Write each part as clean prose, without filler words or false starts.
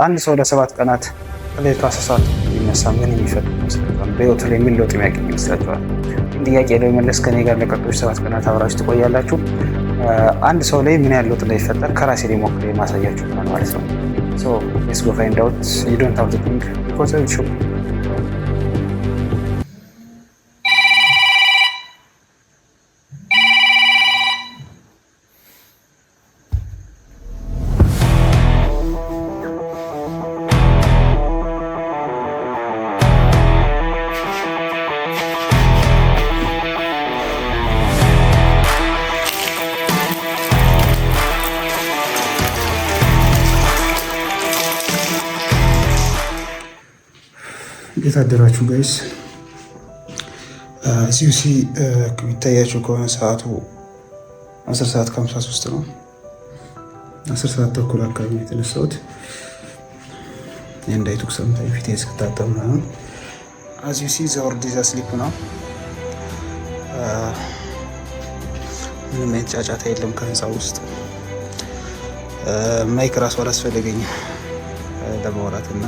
አንድ ሰው ለ7 ቀናት ከሌሊቱ 10 ሰዓት ቢነሳ ምን የሚፈጥር ይመስላችኋል? በህይወቱ ላይ ምን ለውጥ የሚያገኝ ይመስላችኋል? ጥያቄ ለመመለስ ከኔ ጋር ለቀጣዮች 7 ቀናት አብራችሁ ትቆያላችሁ። አንድ ሰው ላይ ምን ያህል ለውጥ እንደሚፈጠር ከራሴ ላይ ሞክሬ ማሳያችሁ ማለት ነው። ሶ ሌትስ ጎ ፋይንድ አውት ዩ ዶንት ሃቭ ቱ ቲንክ ቢኮዝ ኢትስ ሾው። እንዴት አደራችሁ ጋይስ? ሲዩሲ የሚታያችሁ ከሆነ ሰዓቱ 10 ሰዓት ከ53 ነው። 10 ሰዓት ተኩል አካባቢ የተነሳሁት እንዳይቱክ ሰምታኝ ፊቴን እስክታጠብ ምናምን። አዝ ዩ ሲ ዘ ወርልድ ኢዝ አስሊፕ ነው። ምንም አይነት ጫጫታ የለም ከህንፃ ውስጥ። ማይክ ራሱ አላስፈለገኝም ለማውራት እና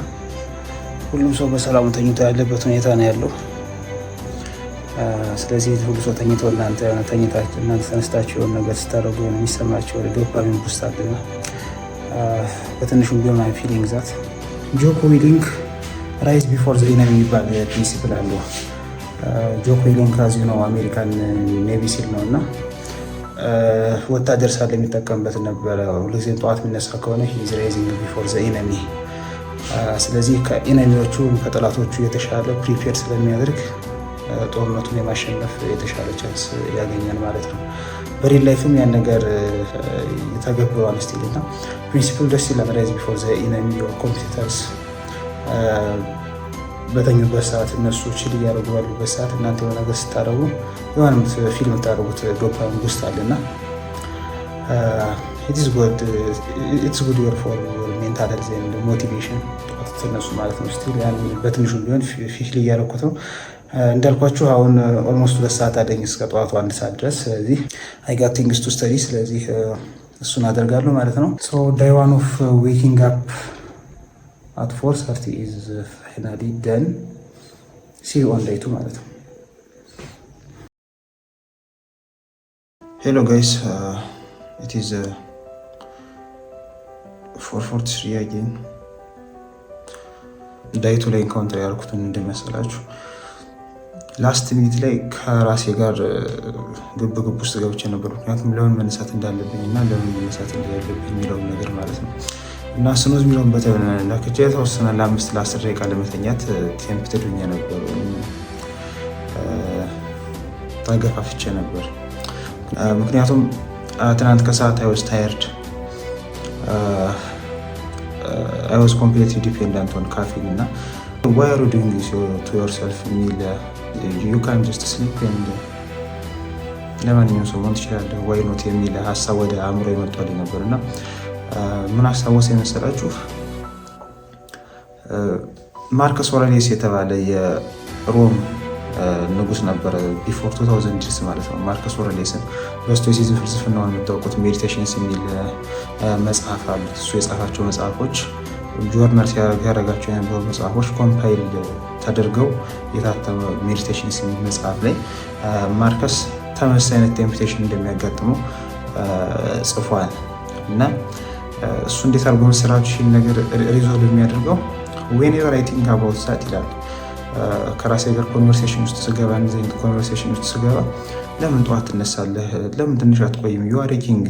ሁሉም ሰው በሰላም ተኝቶ ያለበት ሁኔታ ነው ያለው። ስለዚህ ሁሉ ሰው ተኝቶ እናንተ ተነስታችሁ የሆነ ነገር ስታደርጉ የሚሰማቸው ዶፓሚን ቡስት አለና በትንሹም ቢሆን አይ ፊሊንግ ዛት ጆኮ ዊሊንግ ራይዝ ቢፎር ዘ ኢነሚ የሚባል ፕሪንሲፕል አለው። ጆኮ ዊሊንግ ራዚ ነው አሜሪካን ኔቪ ሲል ነው እና ወታደር ሳለ የሚጠቀምበት ነበረ። ሁልጊዜም ጠዋት የሚነሳ ከሆነ ሂዝ ራይዚንግ ቢፎር ዘ ኢነሚ። ስለዚህ ከኢነሚዎቹ ከጠላቶቹ የተሻለ ፕሪፔር ስለሚያደርግ ጦርነቱን የማሸነፍ የተሻለ ቻንስ ያገኛል ማለት ነው። በሪል ላይፍም ያን ነገር የተገብረዋል ስቲል እና ፕሪንሲፕል ደስ ይላል። ራይዝ ቢፎር ዘ ኢነሚ ዮር ኮምፒውተርስ በተኙበት ሰዓት እነሱ ችል እያደረጉ ባሉበት ሰዓት እናንተ የሆነ ነገር ስታደረጉ የሆነ ፊልም ታደረጉት ዶፓሚን ውስጥ አለና ኢትስ ጉድ ፎር ሜንታል ሄልዝ ኤንድ ሞቲቬሽን ተነሱ ማለት ነው። ስቲል ያን በትንሹ ቢሆን ፊል እያደረኩት ነው እንዳልኳችሁ። አሁን ኦልሞስት 2 ሰዓት አለኝ እስከ ጠዋቱ 1 ሰዓት ድረስ። ስለዚህ አይ ጋት ቲንግስ ቱ ስተዲ። ስለዚህ እሱን አደርጋለሁ ማለት ነው። ሶ ዳይ ዋን ኦፍ ዌኪንግ አፕ አት 4:30 ኢዝ ፋይናሊ ደን። ሲ ዩ ኦን ዳይ 2 ማለት ነው። ሄሎ ጋይስ ኢት ኢዝ 4:43 አጌን። ዳይቱ ላይ ኢንካውንተር ያልኩትን እንደመሰላችሁ ላስት ሚኒት ላይ ከራሴ ጋር ግብ ውስጥ ገብቼ ነበር። ምክንያቱም ለምን መነሳት እንዳለብኝ እና ለምን መነሳት እንዳለብኝ የሚለውን ነገር ማለት ነው። እና ስኖዝ የሚለውን በተለክቼ የተወሰነ ለ5-10 ደቂቃ ለመተኛት ቴምፕትድ ሆኜ ነበር፣ ተገፋፍቼ ነበር። ምክንያቱም ትናንት ከሰዓት አይ ዋዝ ታየርድ I was completely dependent on caffeine እና why are you doing this to yourself የሚል you can just sleep and ለማንኛውም ሰው መሆን ትችላለህ why not የሚል ሀሳብ ወደ አእምሮ ይመጣልኝ ነበር። እና ምን አስታወሰ የመሰላችሁ ማርከስ ኦረሊየስ የተባለ የሮም ንጉስ ነበረ ቢፎር 2000 ማለት ነው። ማርከስ ኦረሊየስን በስቶይሲዝም ፍልስፍናውን የምታውቁት ሜዲቴሽንስ የሚል መጽሐፍ አሉት። እሱ የጻፋቸው መጽሐፎች ጆርናል ሲያደርጋቸው የነበሩ መጽሐፎች ኮምፓይል ተደርገው የታተመ ሜዲቴሽንስ የሚል መጽሐፍ ላይ ማርከስ ተመሳሳይ አይነት ቴምፕቴሽን እንደሚያጋጥመው ጽፏል። እና እሱ እንዴት አድርጎ መሰራችሁ ይህን ነገር ሪዞልቭ የሚያደርገው whenever I think about that ይላል። ከራሴ ጋር ኮንቨርሴሽን ውስጥ ስገባ እንደዚህ አይነት ኮንቨርሴሽን ውስጥ ስገባ ለምን ጠዋት ትነሳለህ? ለምን ትንሽ አትቆይም? ዩ አር ኪንግ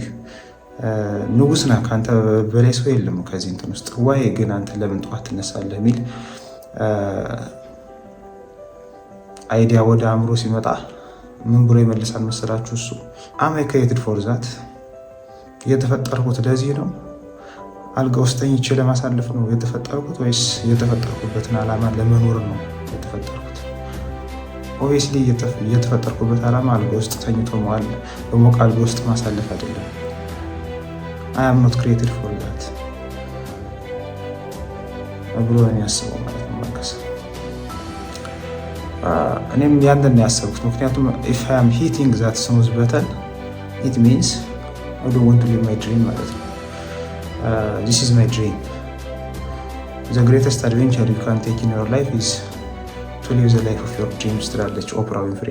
ንጉስ ነህ፣ ከአንተ በላይ ሰው የለም ከዚህ እንትን ውስጥ ዋይ ግን አንተ ለምን ጠዋት ትነሳለህ የሚል አይዲያ ወደ አእምሮ ሲመጣ ምን ብሎ ይመልሳል መሰላችሁ? እሱ አም አይ ክሬትድ ፎር ዛት፣ የተፈጠርኩት ለዚህ ነው? አልጋ ውስጥ ተኝቼ ለማሳለፍ ነው የተፈጠርኩት ወይስ የተፈጠርኩበትን ዓላማ ለመኖር ነው የተፈጠርኩት? ኦብቪየስሊ የተፈጠርኩበት ዓላማ አልጋ ውስጥ ተኝቶ መዋል በሞቅ አልጋ ውስጥ ማሳለፍ አይደለም። አይ አም ኖት ክሬትድ ፎር ዛት ብሎ ነው ያስበው ማለት ነው ማርከስ። እኔም ያንን ያሰብኩት ምክንያቱም ኢፍ አይ አም ሂቲንግ ዛት ስኑዝ በተን ኢት ሚንስ አይ ዶንት ዋንት ቱ ሊቭ ማይ ድሪም ማለት ነው። ዚስ ኢዝ ማይ ድሪም ዘ ግሬተስት አድቬንቸር ዩ ካን ቴክ ኢን ዮር ላይፍ ኢዝ ቱ ሊቭ ዘ ላይፍ ኦፍ ዮር ድሪምስ ትላለች ኦፕራ ዊንፍሪ።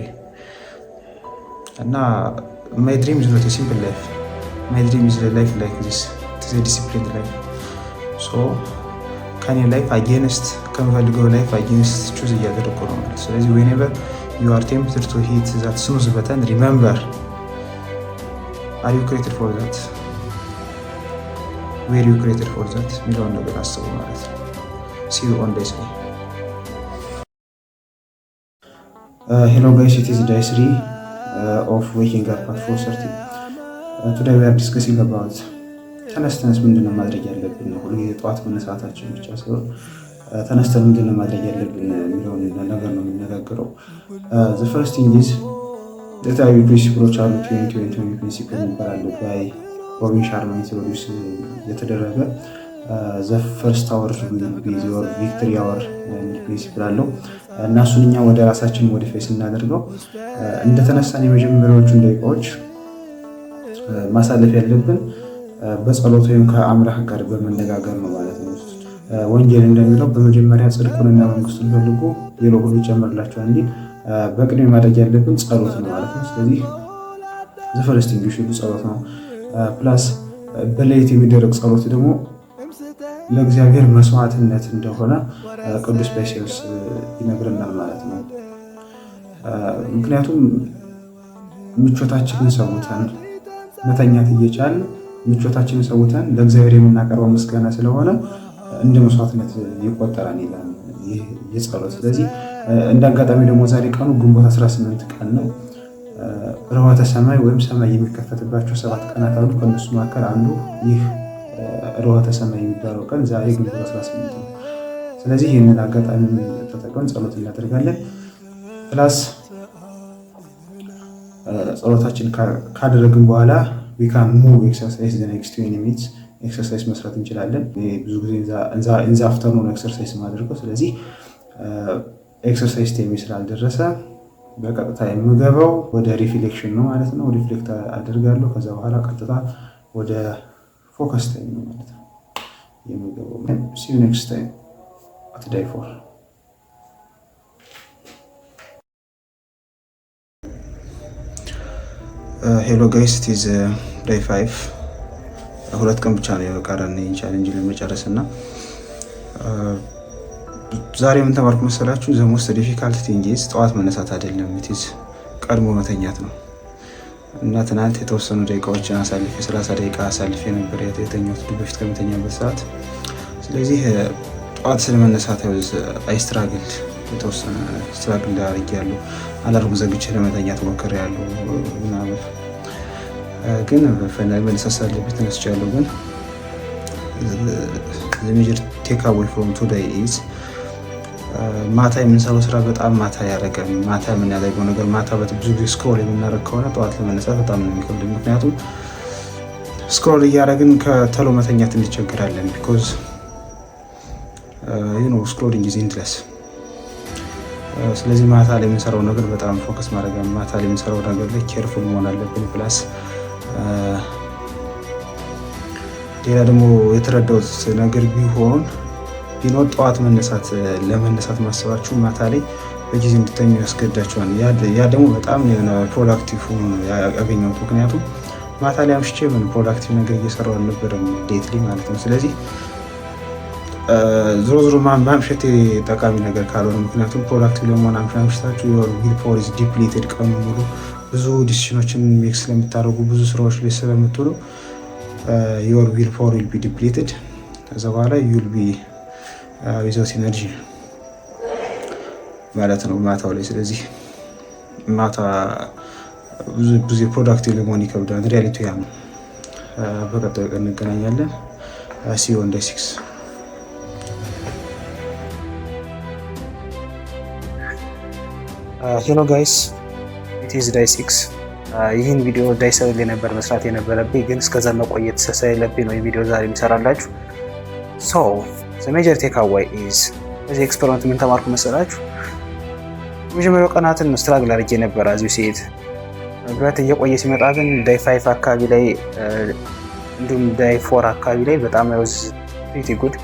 እና ማይ ድሪም ኢዝ ኖት ኤ ሲምፕል ላይፍ ማይ ድሪም ኢዝ ላይፍ ላይክ ዚስ ኢዝ ኤ ዲሲፕሊንድ ላይፍ። ሶ ከኔ ላይፍ አጌንስት ከምፈልገው ላይፍ አጌንስት ቹዝ እያደረኩ ነው ማለት። ስለዚህ ዌኔቨር ዩ አር ቴምፕትድ ቱ ሂት ዛት ስኑዝ በተን ሪመምበር አር ዩ ክሬትድ ፎር ዛት ዌር ዩ ክሬትድ ፎር ዛት የሚለውን ነገር አስቡ ማለት ነው። ሲ ዩ ኦን ዴይ 3። ሄሎ ጋይስ ኢት ኢዝ ዴይ 3 ኦፍ ዌኪንግ አፕ አት 4:30 ቱዴይ ዊ አር ዲስከሲንግ አባውት ተነስተንስ ምንድነው ማድረግ ያለብን ነው። ሁሉ የጠዋት መነሳታችን ብቻ ሳይሆን ተነስተን ምንድነው ማድረግ ያለብን የሚለውን ነገር ነው የምንነጋገረው። ዘ ፈርስት ቲንግ ኢዝ የተለያዩ ፕሪንሲፕሎች አሉ። 2020 ፕሪንሲፕል ይባላሉ ባይ ሮቢን ሻርማ ኢንትሮዲውስ የተደረገ ዘ ፈርስት አወር ዊዝ ዮር ቪክቶሪ አወር ፕሪንሲፕል አለው እና እሱን እኛ ወደ ራሳችን ሞዲፋይ ስናደርገው እንደተነሳን የመጀመሪያዎቹን ደቂቃዎች ማሳለፍ ያለብን በጸሎት ወይም ከአምላክ ጋር በመነጋገር ነው ማለት ነው። ወንጌል እንደሚለው በመጀመሪያ ጽድቁንና መንግስቱን ፈልጉ ሌላው ሁሉ ይጨመርላችኋል እንጂ በቅድሚያ ማድረግ ያለብን ጸሎት ነው ማለት ነው። ስለዚህ ዘ ፈርስት ቲንግ ሹድ ጸሎት ነው። ፕላስ በሌሊት የሚደረግ ጸሎት ደግሞ ለእግዚአብሔር መስዋዕትነት እንደሆነ ቅዱስ ጴጥሮስ ይነግረናል ማለት ነው። ምክንያቱም ምቾታችንን ሰውተን መተኛት እየቻልን ምቾታችንን ሰውተን ለእግዚአብሔር የምናቀርበው ምስጋና ስለሆነ እንደ መስዋዕትነት ይቆጠራል ይላል ይህ የጸሎት። ስለዚህ እንደ አጋጣሚ ደግሞ ዛሬ ቀኑ ግንቦት 18 ቀን ነው። ርኅወተ ሰማይ ወይም ሰማይ የሚከፈትባቸው 7 ቀናት አሉ። ከእነሱ መካከል አንዱ ይህ ርኅወተ ሰማይ የሚባለው ቀን ዛሬ ግንቦት 18 ነው። ስለዚህ ይህንን አጋጣሚ ተጠቅመን ጸሎት እናደርጋለን። ፕላስ ጸሎታችን ካደረግን በኋላ we can move exercise the next 20 minutes ኤክሰርሳይዝ መስራት እንችላለን። ብዙ ጊዜ ኢን ዘ አፍተርኑን ኤክሰርሳይዝ ማድረገው። ስለዚህ ኤክሰርሳይዝ ታይም ስላልደረሰ በቀጥታ የምገባው ወደ ሪፍሌክሽን ነው ማለት ነው። ሪፍሌክት አደርጋለሁ። ከዛ በኋላ ቀጥታ ወደ ፎከስ ታይም ነው ማለት ነው የምገባው። see you next time at day 4። ሄሎ ጋይስ ኢት ኢዝ day 5። 2 ቀን ብቻ ነው የቀረን ይህን ቻሌንጅ ለመጨረስ እና ዛሬ ምን ተማርኩ መሰላችሁ? ዘ ሞስት ዲፊካልት ቲንግ ኢዝ ጠዋት መነሳት አይደለም፣ ኢት ኢዝ ቀድሞ መተኛት ነው። እና ትናንት የተወሰኑ ደቂቃዎችን አሳልፌ 30 ደቂቃ አሳልፌ ነበር የተኛሁት በፊት ከመተኛበት ሰዓት። ስለዚህ ጠዋት ስለመነሳት አይስትራግል የተወሰነ ስትራግል አድርጌያለሁ። አላርም ዘግቼ ለመተኛት ሞክሬያለሁ ምናምን ግን በፋይናል መነሳት አለብኝ ተነስቻለሁ። ግን the major takeaway from today is ማታ የምንሰራው ስራ በጣም ማታ ያደረገን ማታ የምናደርገው ነገር ማታ ብዙ ጊዜ ስክሮል የምናደርግ ከሆነ ጠዋት ለመነሳት በጣም ነው የሚከብድ። ምክንያቱም ስክሮል እያደረግን ከተሎ መተኛት እንቸገራለን። ቢኮዝ ስክሮሊንግ ኢዝ ኢንድለስ። ስለዚህ ማታ ላይ የምንሰራው ነገር በጣም ፎከስ ማድረግ ማታ ላይ የምንሰራው ነገር ላይ ኬርፉል መሆን አለብን። ፕላስ ሌላ ደግሞ የተረዳሁት ነገር ቢኖር ጠዋት ለመነሳት ማሰባችሁ ማታ ላይ በጊዜ እንድተኙ ያስገዳቸዋል። ያ ደግሞ በጣም ፕሮዳክቲቭ ያገኘሁት። ምክንያቱም ማታ ላይ አምሽቼ ምን ፕሮዳክቲቭ ነገር እየሰራሁ አልነበረም ዴትሊ ማለት ነው። ስለዚህ ዞሮ ማምሸት ጠቃሚ ነገር ካልሆነ፣ ምክንያቱም ፕሮዳክቲቭ ለመሆን አምሽታችሁ ዊል ፓወር ኢዝ ዲፕሊትድ ቀኑ ሙሉ ብዙ ዲሲሽኖችን ሜክ ስለምታደርጉ ብዙ ስራዎች ላይ ስለምትውሉ your willpower will be depleted። ከዛ በኋላ you will be without energy ማለት ነው ማታው ላይ። ስለዚህ ማታ ብዙ ፕሮዳክቲቭ ለመሆን ይከብዳል። ሪያሊቲ ያ ነው። በቀጣዩ ቀን እንገናኛለን። see you on day 6። ሄሎ ጋይስ it is day 6። ይህን ቪዲዮ day 7 ላይ ነበር መስራት የነበረብኝ፣ ግን እስከዛ መቆየት ስለሌለብኝ ነው የቪዲዮ ዛሬ የሚሰራላችሁ። ሶ the major takeaway is በዚህ ኤክስፐሪመንት ምን ተማርኩ መሰላችሁ? መጀመሪያው ቀናትን ስትራግል አድርጌ ነበር አዚሁ ሴት ብረት እየቆየ ሲመጣ ግን day 5 አካባቢ ላይ እንዲሁም day 4 አካባቢ ላይ በጣም was pretty good።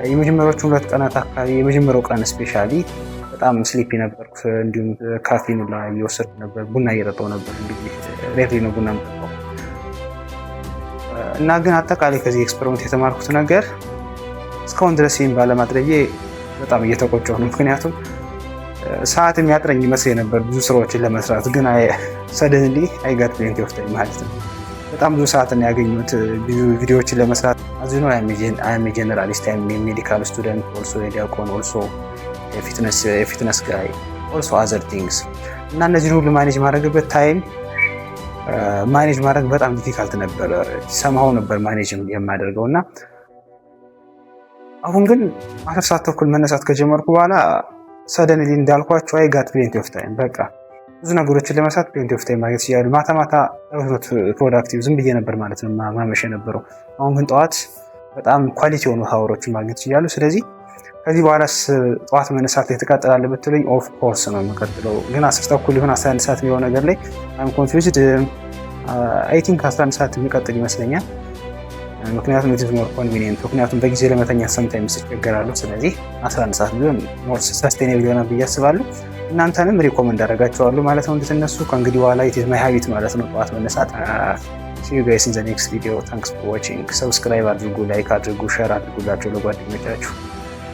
የመጀመሪያዎቹ 2 ቀናት አካባቢ የመጀመሪያው ቀን ስፔሻሊ በጣም ስሊፒ ነበርኩ። እንዲሁም ካፌን ላይ እየወሰድኩ ነበር፣ ቡና እየጠጣሁ ነበር። እንግዲህ ሬድሊ ነው ቡና የምጠጣው እና ግን አጠቃላይ ከዚህ ኤክስፐሪመንት የተማርኩት ነገር እስካሁን ድረስ ይህን ባለማድረጌ በጣም እየተቆጨሁ ነው። ምክንያቱም ሰዓት የሚያጥረኝ ይመስለኝ ነበር ብዙ ስራዎችን ለመስራት፣ ግን ሰደንሊ አይ ጋት ፕሌንቲ ኦፍ ታይም ማለት ነው። በጣም ብዙ ሰዓት ነው ያገኙት ብዙ ቪዲዮዎችን ለመስራት። አዝኖ አም ጀነራሊስት አም ሜዲካል ስቱደንት ኦልሶ ዲያቆን ኦልሶ የፊትነስ ጋይ ኦልሶ አዘር ቲንግስ እና እነዚህን ሁሉ ማኔጅ ማድረግበት ታይም ማኔጅ ማድረግ በጣም ዲፊካልት ነበር። ሰማው ነበር ማኔጅ የማደርገው እና አሁን ግን 10 ሰዓት ተኩል መነሳት ከጀመርኩ በኋላ ሰደንሊ እንዳልኳቸው አይ ጋት ፕሌንቲ ኦፍ ታይም በቃ ብዙ ነገሮችን ለመስራት ፕሌንቲ ኦፍ ታይም ማግኘት ይችላሉ። ማታ ፕሮዳክቲቭ ዝም ብዬ ነበር ማለት ነው ማመሽ የነበረው። አሁን ግን ጠዋት በጣም ኳሊቲ የሆኑ ሀወሮችን ማግኘት ይችላሉ። ስለዚህ ከዚህ በኋላስ ጠዋት መነሳት ላይ ትቀጥላለህ ብትለኝ ኦፍ ኮርስ ነው የምቀጥለው። ግን 10 ተኩል ይሁን 11 ሰዓት የሚሆን ነገር ላይ አም ኮንፊውዝድ። አይ ቲንክ 11 ሰዓት የሚቀጥል ይመስለኛል። ምክንያቱም ኢት ኢዝ ሞር ኮንቪኒየንት። ምክንያቱም በጊዜ ለመተኛት ሰምታይምስ እቸገራለሁ። ስለዚህ 11 ሰዓት ቢሆን ሞር ሰስቴኔብል ይሆናል ብዬ አስባለሁ። እናንተንም ሪኮመንድ አደርጋቸዋለሁ ማለት ነው እንድትነሱ። ከእንግዲህ በኋላ ኢት ኢዝ ማይ ሃቢት ማለት ነው ጠዋት መነሳት። See you guys in the next video. Thanks for watching. ሰብስክራይብ አድርጉ፣ ላይክ አድርጉ፣ ሼር አድርጉላቸው ለጓደኞቻችሁ።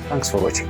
Thanks for watching.